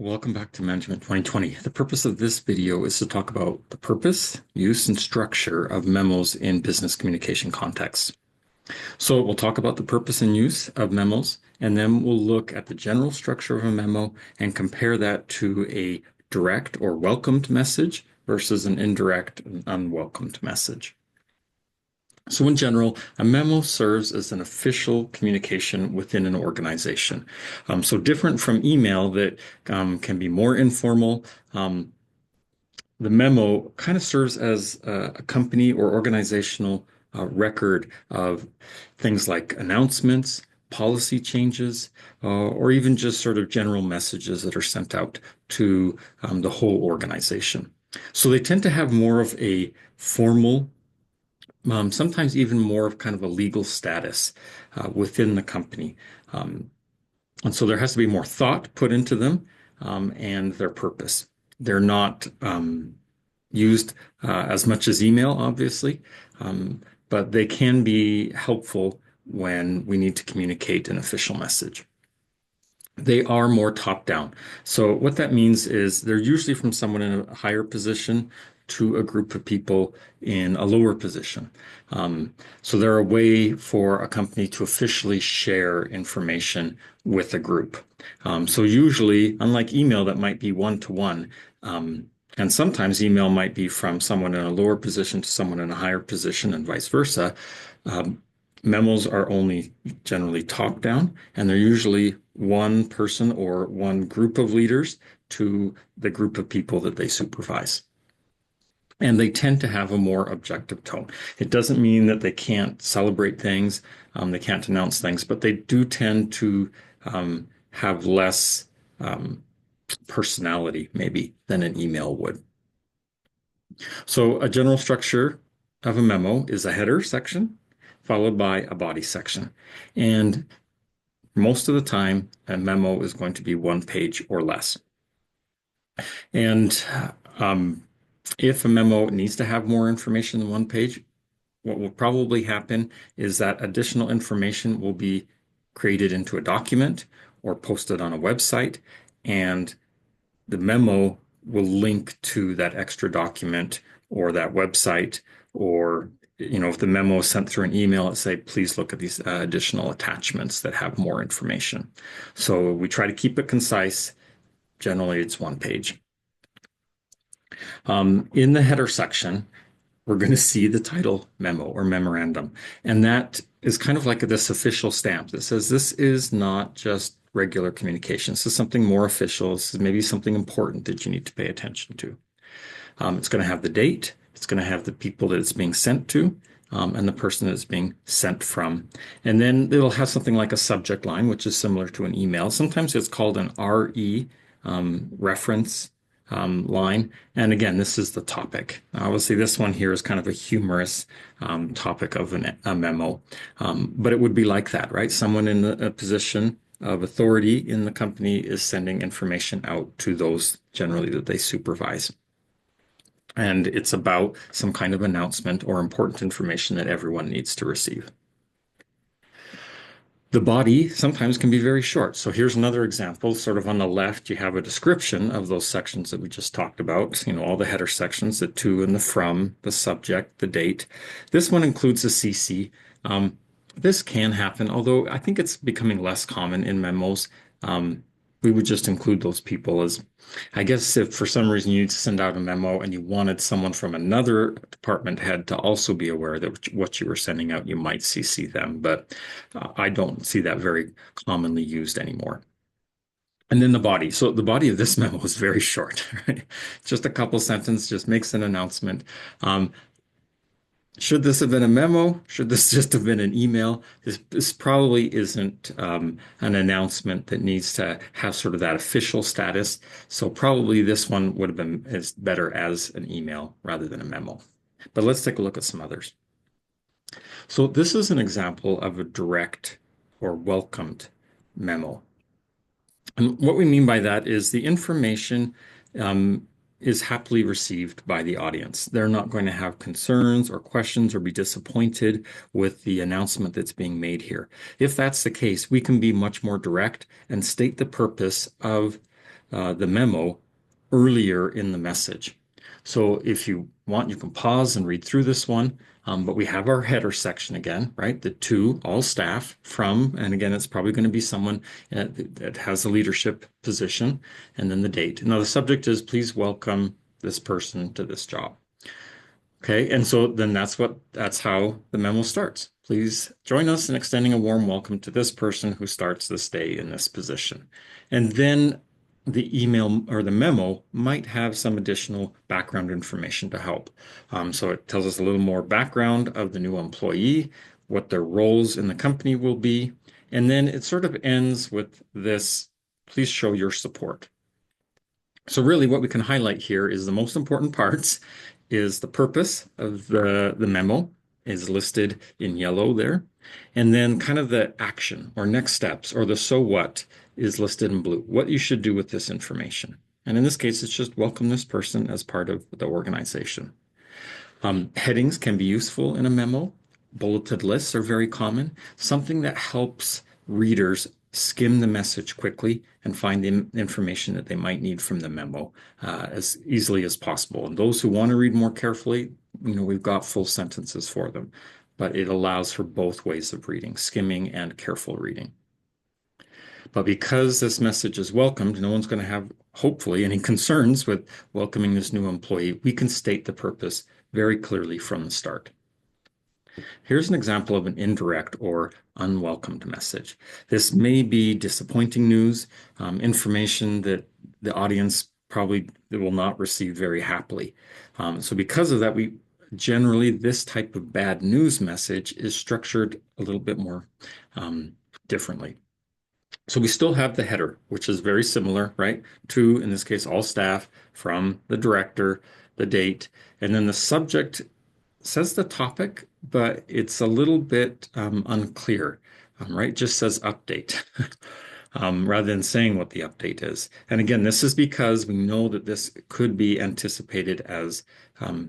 Welcome back to Management 2020. The purpose of this video is to talk about the purpose, use, and structure of memos in business communication contexts. So we'll talk about the purpose and use of memos, and then we'll look at the general structure of a memo and compare that to a direct or welcomed message versus an indirect and unwelcomed message. So in general, a memo serves as an official communication within an organization. So different from email that can be more informal, the memo kind of serves as a company or organizational record of things like announcements, policy changes, or even just sort of general messages that are sent out to the whole organization. So they tend to have more of a formal sometimes even more of kind of a legal status within the company. And so there has to be more thought put into them and their purpose. They're not used as much as email, obviously, but they can be helpful when we need to communicate an official message. They are more top-down. So what that means is they're usually from someone in a higher position to a group of people in a lower position. So they're a way for a company to officially share information with a group. So usually, unlike email that might be one-to-one, and sometimes email might be from someone in a lower position to someone in a higher position and vice versa, memos are only generally top-down, and they're usually one person or one group of leaders to the group of people that they supervise. And they tend to have a more objective tone. It doesn't mean that they can't celebrate things, they can't announce things, but they do tend to have less personality, maybe, than an email would. So a general structure of a memo is a header section, followed by a body section. And most of the time, a memo is going to be one page or less. And if a memo needs to have more information than one page, what will probably happen is that additional information will be created into a document or posted on a website, and the memo will link to that extra document or that website, or if the memo is sent through an email, let's say, please look at these additional attachments that have more information. So we try to keep it concise. Generally, it's one page. In the header section, we're going to see the title memo or memorandum. And that is kind of like this official stamp that says this is not just regular communication. This is something more official. This is maybe something important that you need to pay attention to. It's going to have the date. It's going to have the people that it's being sent to and the person that it's being sent from. And then it'll have something like a subject line, which is similar to an email. Sometimes it's called an RE reference line. And again, this is the topic. Obviously, this one here is kind of a humorous topic of a memo, but it would be like that, right? Someone in a position of authority in the company is sending information out to those generally that they supervise. And it's about some kind of announcement or important information that everyone needs to receive. The body sometimes can be very short. So here's another example. Sort of on the left, you have a description of those sections that we just talked about. All the header sections, the to and the from, the subject, the date. This one includes a CC. This can happen, although I think it's becoming less common in memos. We would just include those people as, I guess, if for some reason you need to send out a memo and you wanted someone from another department head to also be aware that what you were sending out, you might CC them, but I don't see that very commonly used anymore. And then the body. So the body of this memo is very short, right? Just a couple sentences, just makes an announcement. Should this have been a memo? Should this just have been an email? This probably isn't an announcement that needs to have sort of that official status. So probably this one would have been better as an email rather than a memo. But let's take a look at some others. So this is an example of a direct or welcomed memo. And what we mean by that is the information is happily received by the audience. They're not going to have concerns or questions or be disappointed with the announcement that's being made here. If that's the case, we can be much more direct and state the purpose of the memo earlier in the message. So if you want, you can pause and read through this one. But we have our header section again, right? The to all staff from, and again, it's probably going to be someone that has a leadership position, and then the date. Now the subject is please welcome this person to this job. Okay, and so then that's how the memo starts. Please join us in extending a warm welcome to this person who starts this day in this position. And then the email or the memo might have some additional background information to help. So it tells us a little more background of the new employee, what their roles in the company will be, and then it sort of ends with this, please show your support. So really what we can highlight here is the most important parts is the purpose of the memo is listed in yellow there. And then kind of the action or next steps or the so what is listed in blue. What you should do with this information. And in this case, it's just welcome this person as part of the organization. Headings can be useful in a memo. Bulleted lists are very common. Something that helps readers skim the message quickly and find the information that they might need from the memo as easily as possible. And those who want to read more carefully, we've got full sentences for them, but it allows for both ways of reading, skimming and careful reading. But because this message is welcomed, no one's going to have, hopefully, any concerns with welcoming this new employee. We can state the purpose very clearly from the start. Here's an example of an indirect or unwelcomed message. This may be disappointing news, information that the audience probably will not receive very happily. So because of that, generally this type of bad news message is structured a little bit more differently. So we still have the header, which is very similar, right? To, in this case, all staff, from the director, the date, and then the subject says the topic, but it's a little bit unclear, right? It just says update rather than saying what the update is. And again, this is because we know that this could be anticipated as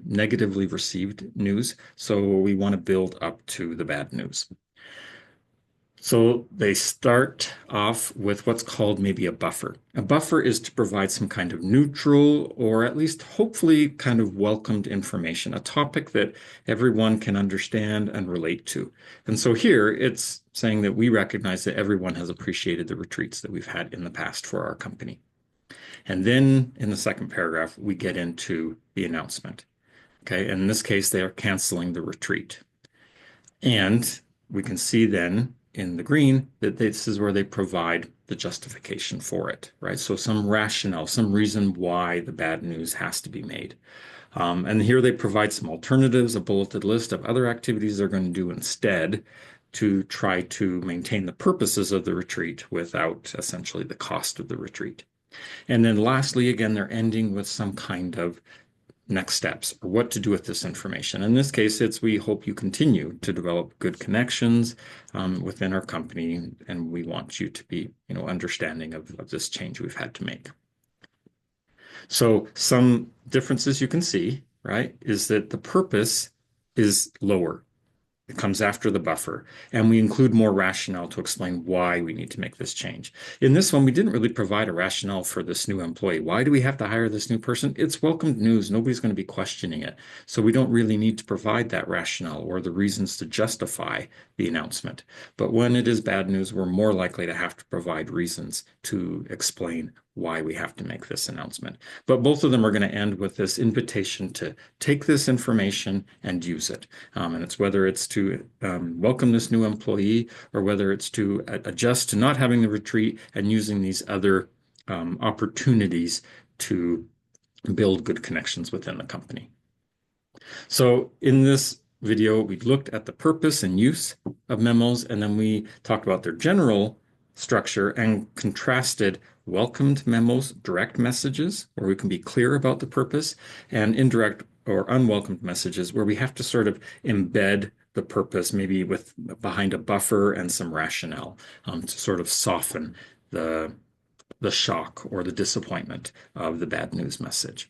negatively received news. So we want to build up to the bad news. So they start off with what's called maybe a buffer. A buffer is to provide some kind of neutral or at least hopefully kind of welcomed information, a topic that everyone can understand and relate to. And so here it's saying that we recognize that everyone has appreciated the retreats that we've had in the past for our company. And then in the second paragraph, we get into the announcement. Okay, and in this case, they are canceling the retreat. And we can see then in the green that this is where they provide the justification for it, right? So some rationale, some reason why the bad news has to be made. And here they provide some alternatives, a bulleted list of other activities they're going to do instead to try to maintain the purposes of the retreat without essentially the cost of the retreat. And then lastly, again, they're ending with some kind of next steps or what to do with this information. In this case, it's we hope you continue to develop good connections within our company, and we want you to be, understanding of this change we've had to make. So some differences you can see, right, is that the purpose is lower. It comes after the buffer, and we include more rationale to explain why we need to make this change. In this one, we didn't really provide a rationale for this new employee. Why do we have to hire this new person? It's welcomed news. Nobody's going to be questioning it. So we don't really need to provide that rationale or the reasons to justify the announcement. But when it is bad news, we're more likely to have to provide reasons to explain why we have to make this announcement. But both of them are going to end with this invitation to take this information and use it. And it's whether it's to welcome this new employee or whether it's to adjust to not having the retreat and using these other opportunities to build good connections within the company. So in this video, we looked at the purpose and use of memos, and then we talked about their general structure and contrasted welcomed memos, direct messages, where we can be clear about the purpose, and indirect or unwelcomed messages, where we have to sort of embed the purpose, maybe with behind a buffer and some rationale to sort of soften the shock or the disappointment of the bad news message.